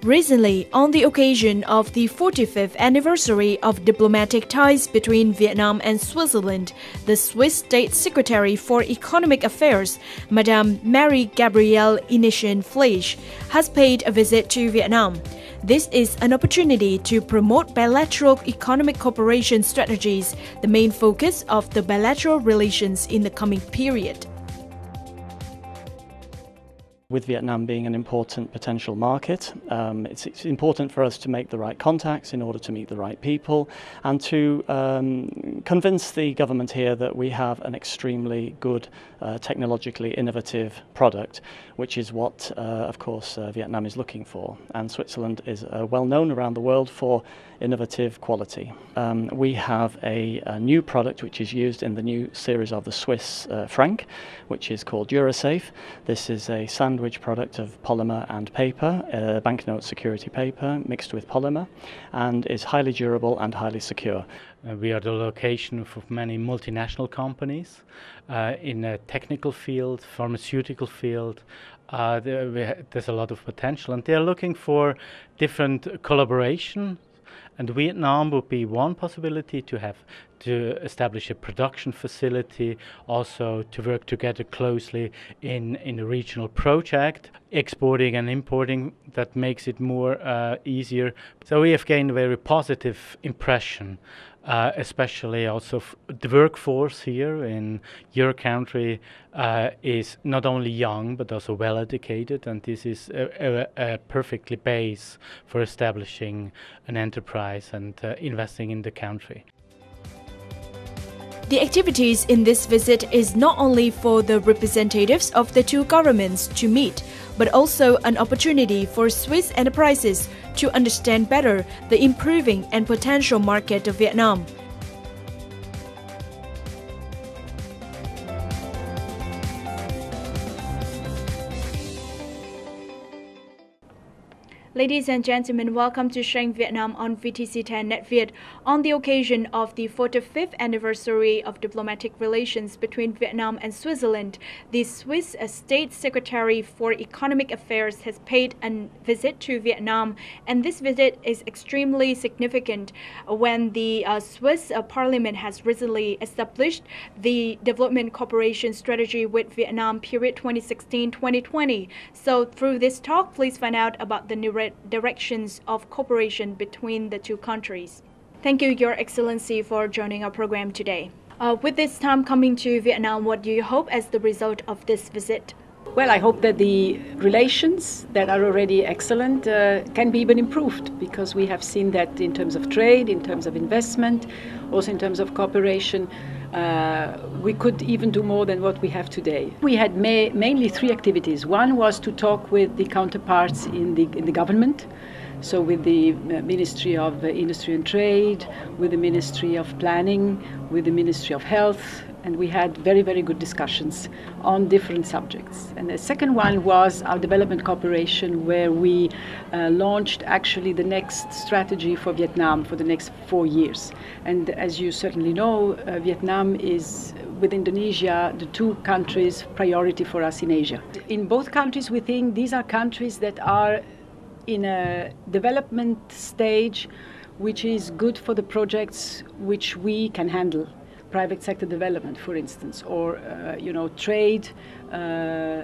Recently, on the occasion of the 45th anniversary of diplomatic ties between Vietnam and Switzerland, the Swiss State Secretary for Economic Affairs, Madame Marie-Gabrielle Ineichen-Fleisch, has paid a visit to Vietnam. This is an opportunity to promote bilateral economic cooperation strategies, the main focus of the bilateral relations in the coming period. With Vietnam being an important potential market, it's important for us to make the right contacts in order to meet the right people and to convince the government here that we have an extremely good, technologically innovative product, which is what, of course, Vietnam is looking for. And Switzerland is well known around the world for innovative quality. We have a new product which is used in the new series of the Swiss franc, which is called Eurosafe. This is a sandwich product of polymer and paper, banknote security paper mixed with polymer, and is highly durable and highly secure. We are the location for many multinational companies in a technical field, pharmaceutical field. There's a lot of potential, and they're looking for different collaboration. And Vietnam would be one possibility to establish a production facility, also to work together closely in a regional project, exporting and importing, that makes it more easier. So we have gained a very positive impression, especially also the workforce here in your country is not only young but also well educated, and this is a perfectly base for establishing an enterprise and investing in the country. The activities in this visit is not only for the representatives of the two governments to meet, but also an opportunity for Swiss enterprises to understand better the improving and potential market of Vietnam. Ladies and gentlemen, welcome to Sheng Vietnam on VTC 10 Net Viet. On the occasion of the 45th anniversary of diplomatic relations between Vietnam and Switzerland, the Swiss State Secretary for Economic Affairs has paid a visit to Vietnam, and this visit is extremely significant when the Swiss Parliament has recently established the development cooperation strategy with Vietnam period 2016-2020. So through this talk, please find out about the new directions of cooperation between the two countries. Thank you, Your Excellency, for joining our program today. With this time coming to Vietnam, what do you hope as the result of this visit? Well, I hope that the relations that are already excellent can be even improved, because we have seen that in terms of trade, in terms of investment, also in terms of cooperation, we could even do more than what we have today. We had mainly three activities. One was to talk with the counterparts in the government, so with the Ministry of Industry and Trade, with the Ministry of Planning, with the Ministry of Health, and we had very, very good discussions on different subjects. And the second one was our development cooperation, where we launched actually the next strategy for Vietnam for the next 4 years. And as you certainly know, Vietnam is, with Indonesia, the two countries priority for us in Asia. In both countries, we think these are countries that are in a development stage which is good for the projects which we can handle. Private sector development, for instance, or trade,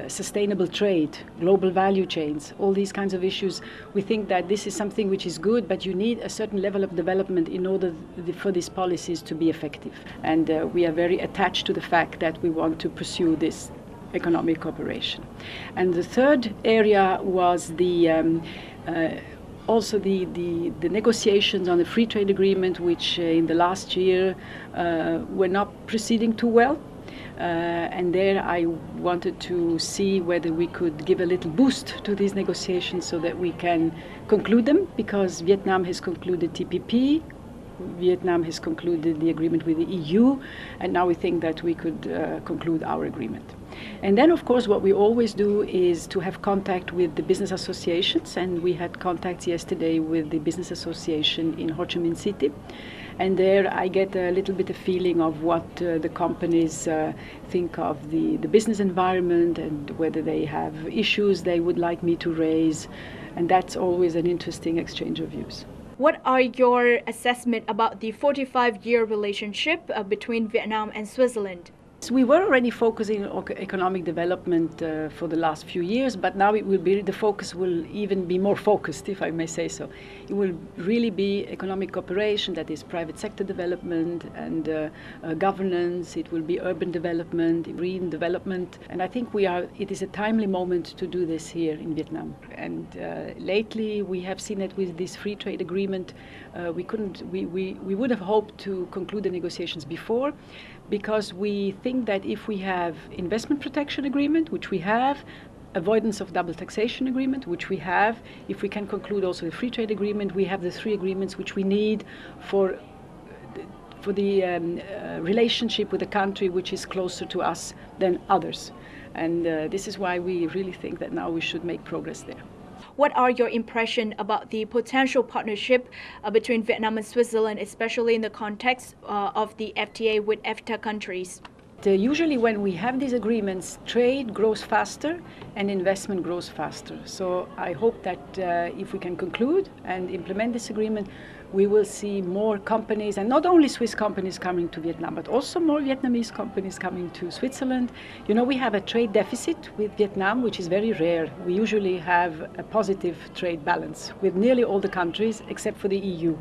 sustainable trade, global value chains, all these kinds of issues. We think that this is something which is good, but you need a certain level of development in order for these policies to be effective. And we are very attached to the fact that we want to pursue this economic cooperation. And the third area was also the negotiations on the free trade agreement, which in the last year were not proceeding too well. And there I wanted to see whether we could give a little boost to these negotiations so that we can conclude them, because Vietnam has concluded TPP, Vietnam has concluded the agreement with the EU, and now we think that we could conclude our agreement. And then, of course, what we always do is to have contact with the business associations, and we had contacts yesterday with the business association in Ho Chi Minh City. And there I get a little bit of feeling of what the companies think of the business environment, and whether they have issues they would like me to raise. And that's always an interesting exchange of views. What are your assessment about the 45-year relationship between Vietnam and Switzerland? We were already focusing on economic development for the last few years, but now the focus will even be more focused, if I may say so. It will really be economic cooperation, that is private sector development and governance. It will be urban development, green development, and I think it is a timely moment to do this here in Vietnam. And lately we have seen that with this free trade agreement, we would have hoped to conclude the negotiations before, because we think that if we have investment protection agreement, which we have, avoidance of double taxation agreement, which we have, if we can conclude also the free trade agreement, we have the three agreements which we need for the relationship with a country which is closer to us than others. And this is why we really think that now we should make progress there. What are your impressions about the potential partnership between Vietnam and Switzerland, especially in the context of the FTA with EFTA countries? Usually when we have these agreements, trade grows faster and investment grows faster. So I hope that if we can conclude and implement this agreement, we will see more companies, and not only Swiss companies coming to Vietnam, but also more Vietnamese companies coming to Switzerland. You know, we have a trade deficit with Vietnam, which is very rare. We usually have a positive trade balance with nearly all the countries except for the EU.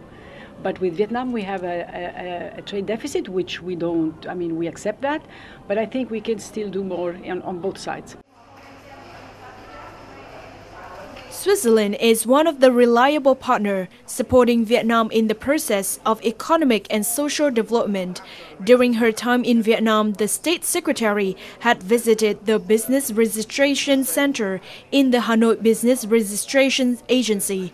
But with Vietnam, we have a trade deficit, which we don't, I mean, we accept that, but I think we can still do more on both sides. Switzerland is one of the reliable partners supporting Vietnam in the process of economic and social development. During her time in Vietnam, the State Secretary had visited the Business Registration Center in the Hanoi Business Registration Agency.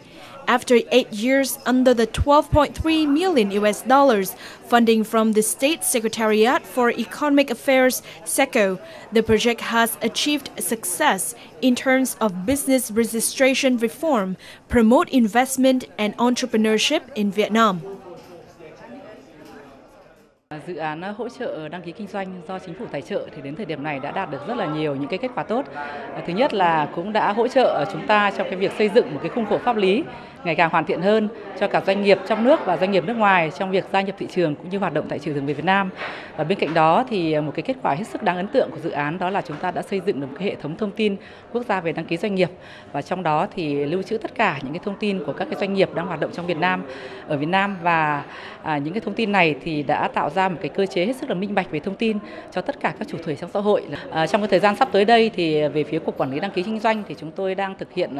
After 8 years under the $12.3 million funding from the State Secretariat for Economic Affairs, SECO, the project has achieved success in terms of business registration reform, promote investment and entrepreneurship in Vietnam. Dự án hỗ trợ đăng ký kinh doanh do chính phủ tài trợ thì đến thời điểm này đã đạt được rất là nhiều những cái kết quả tốt. Thứ nhất là cũng đã hỗ trợ chúng ta trong cái việc xây dựng một cái khung khổ pháp lý ngày càng hoàn thiện hơn cho cả doanh nghiệp trong nước và doanh nghiệp nước ngoài trong việc gia nhập thị trường cũng như hoạt động tại thị trường người Việt Nam. Và bên cạnh đó thì một cái kết quả hết sức đáng ấn tượng của dự án đó là chúng ta đã xây dựng được một cái hệ thống thông tin quốc gia về đăng ký doanh nghiệp, và trong đó thì lưu trữ tất cả những cái thông tin của các cái doanh nghiệp đang hoạt động trong Việt Nam, ở Việt Nam, và những cái thông tin này thì đã tạo ra một cái cơ chế hết sức là minh bạch về thông tin cho tất cả các chủ thể trong xã hội. Trong cái thời gian sắp tới đây thì về phía Cục Quản lý Đăng ký Kinh doanh thì chúng tôi đang thực hiện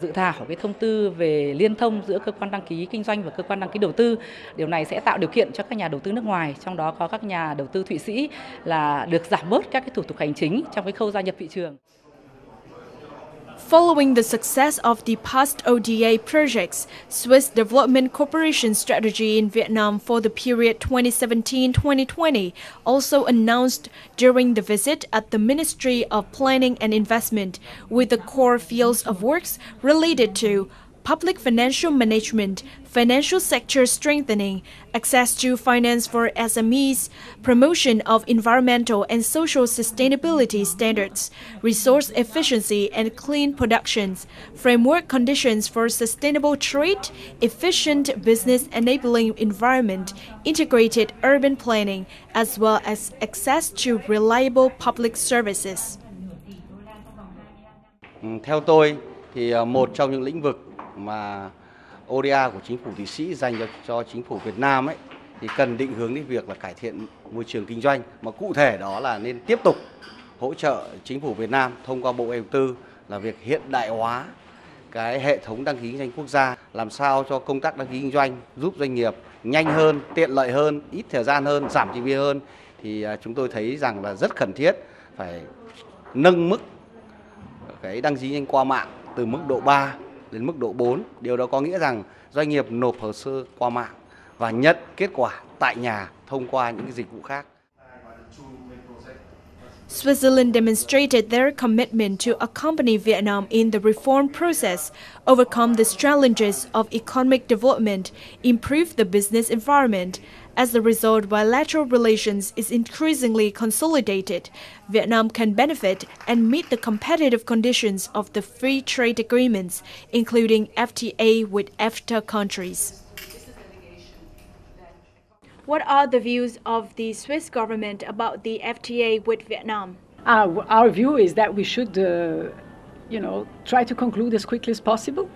dự thảo cái thông tư về liên thông giữa cơ quan đăng ký kinh doanh và cơ quan đăng ký đầu tư. Điều này sẽ tạo điều kiện cho các nhà đầu tư nước ngoài, trong đó có các nhà đầu tư Thụy Sĩ, là được giảm bớt các cái thủ tục hành chính trong cái khâu gia nhập thị trường. Following the success of the past ODA projects, Swiss Development Cooperation Strategy in Vietnam for the period 2017-2020 also announced during the visit at the Ministry of Planning and Investment, with the core fields of works related to public financial management, financial sector strengthening, access to finance for SMEs, promotion of environmental and social sustainability standards, resource efficiency and clean productions, framework conditions for sustainable trade, efficient business enabling environment, integrated urban planning, as well as access to reliable public services. Theo tôi thì một trong những lĩnh vực mà ODA của chính phủ Thụy Sĩ dành cho chính phủ Việt Nam ấy thì cần định hướng đến việc là cải thiện môi trường kinh doanh, mà cụ thể đó là nên tiếp tục hỗ trợ chính phủ Việt Nam thông qua Bộ Đầu tư là việc hiện đại hóa cái hệ thống đăng ký kinh doanh quốc gia, làm sao cho công tác đăng ký kinh doanh giúp doanh nghiệp nhanh hơn, tiện lợi hơn, ít thời gian hơn, giảm chi phí hơn. Thì chúng tôi thấy rằng là rất cần thiết phải nâng mức cái đăng ký kinh doanh qua mạng từ mức độ 3 đến mức độ 4. Điều đó có nghĩa rằng doanh nghiệp nộp hồ sơ qua mạng và nhận kết quả tại nhà thông qua những cái dịch vụ khác. Switzerland demonstrated their commitment to accompany Vietnam in the reform process, overcome the challenges of economic development, improve the business environment. As a result, bilateral relations is increasingly consolidated. Vietnam can benefit and meet the competitive conditions of the free trade agreements, including FTA with EFTA countries. What are the views of the Swiss government about the FTA with Vietnam? Our view is that we should, try to conclude as quickly as possible.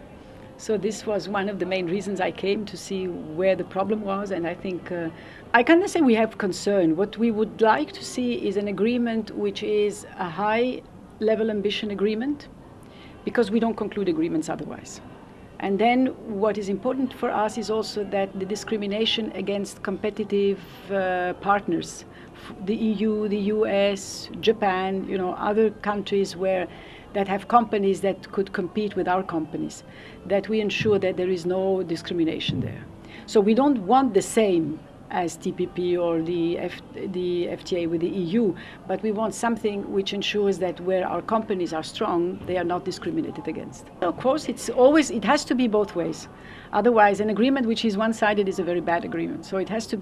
So this was one of the main reasons I came to see where the problem was, and I think I cannot say we have concern. What we would like to see is an agreement which is a high-level ambition agreement, because we don't conclude agreements otherwise. And then what is important for us is also that the discrimination against competitive partners, the EU, the US, Japan, other countries that have companies that could compete with our companies, that we ensure that there is no discrimination there. So we don't want the same as TPP or the FTA with the EU, but we want something which ensures that where our companies are strong, they are not discriminated against. Of course, it has to be both ways. Otherwise, an agreement which is one-sided is a very bad agreement. So it has to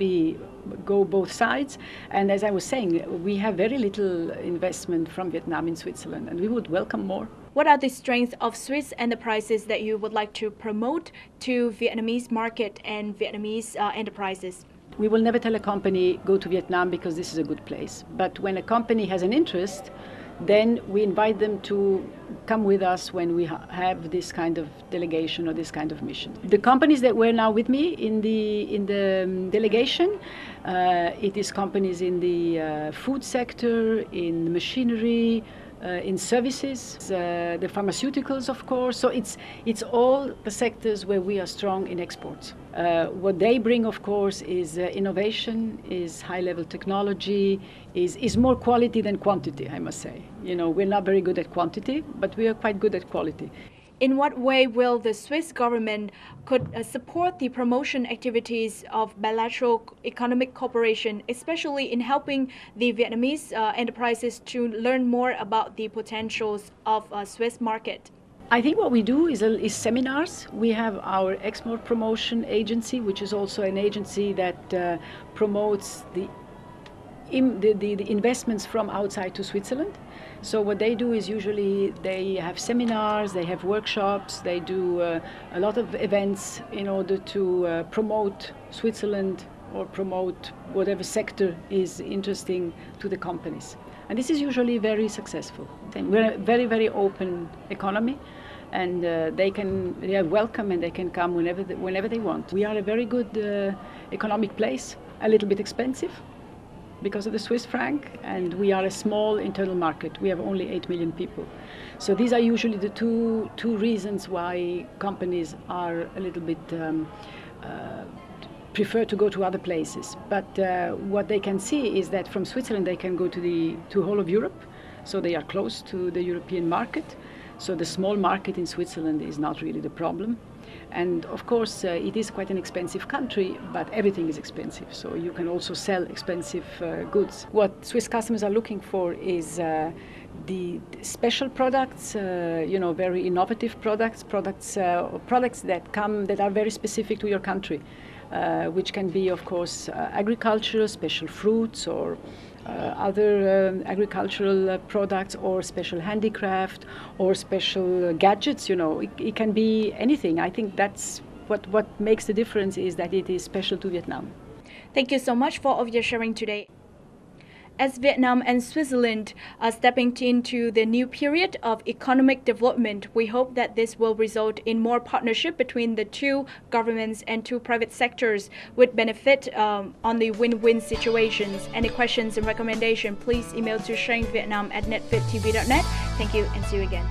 go both sides. And as I was saying, we have very little investment from Vietnam in Switzerland, and we would welcome more. What are the strengths of Swiss enterprises that you would like to promote to Vietnamese market and Vietnamese enterprises? We will never tell a company, go to Vietnam because this is a good place. But when a company has an interest, then we invite them to come with us when we have this kind of delegation or this kind of mission. The companies that were now with me in the delegation, it is companies in the food sector, in machinery, in services, the pharmaceuticals, of course. So it's all the sectors where we are strong in exports. What they bring, of course, is innovation, is high-level technology, is more quality than quantity, I must say. We're not very good at quantity, but we are quite good at quality. In what way will the Swiss government could support the promotion activities of bilateral economic cooperation, especially in helping the Vietnamese enterprises to learn more about the potentials of a Swiss market? I think what we do is seminars. We have our export promotion agency, which is also an agency that promotes the investments from outside to Switzerland. So what they do is usually they have seminars, they have workshops, they do a lot of events in order to promote Switzerland or promote whatever sector is interesting to the companies. And this is usually very successful. We're a very, very open economy, and they are welcome and they can come whenever they want. We are a very good economic place, a little bit expensive because of the Swiss franc, and we are a small internal market. We have only 8 million people. So these are usually the two reasons why companies are a little bit prefer to go to other places. But what they can see is that from Switzerland they can go to whole of Europe, so they are close to the European market. So the small market in Switzerland is not really the problem. And of course, it is quite an expensive country, but everything is expensive. So you can also sell expensive goods. What Swiss customers are looking for is the special products, very innovative products that are very specific to your country, which can be, of course, agricultural, special fruits, or other agricultural products, or special handicraft, or special gadgets. It can be anything. I think that's what makes the difference, is that it is special to Vietnam. Thank you so much for all of your sharing today. As Vietnam and Switzerland are stepping into the new period of economic development, we hope that this will result in more partnership between the two governments and two private sectors, with benefit on the win-win situations. Any questions and recommendations, please email to sharingvietnam@netvittv.net. Thank you and see you again.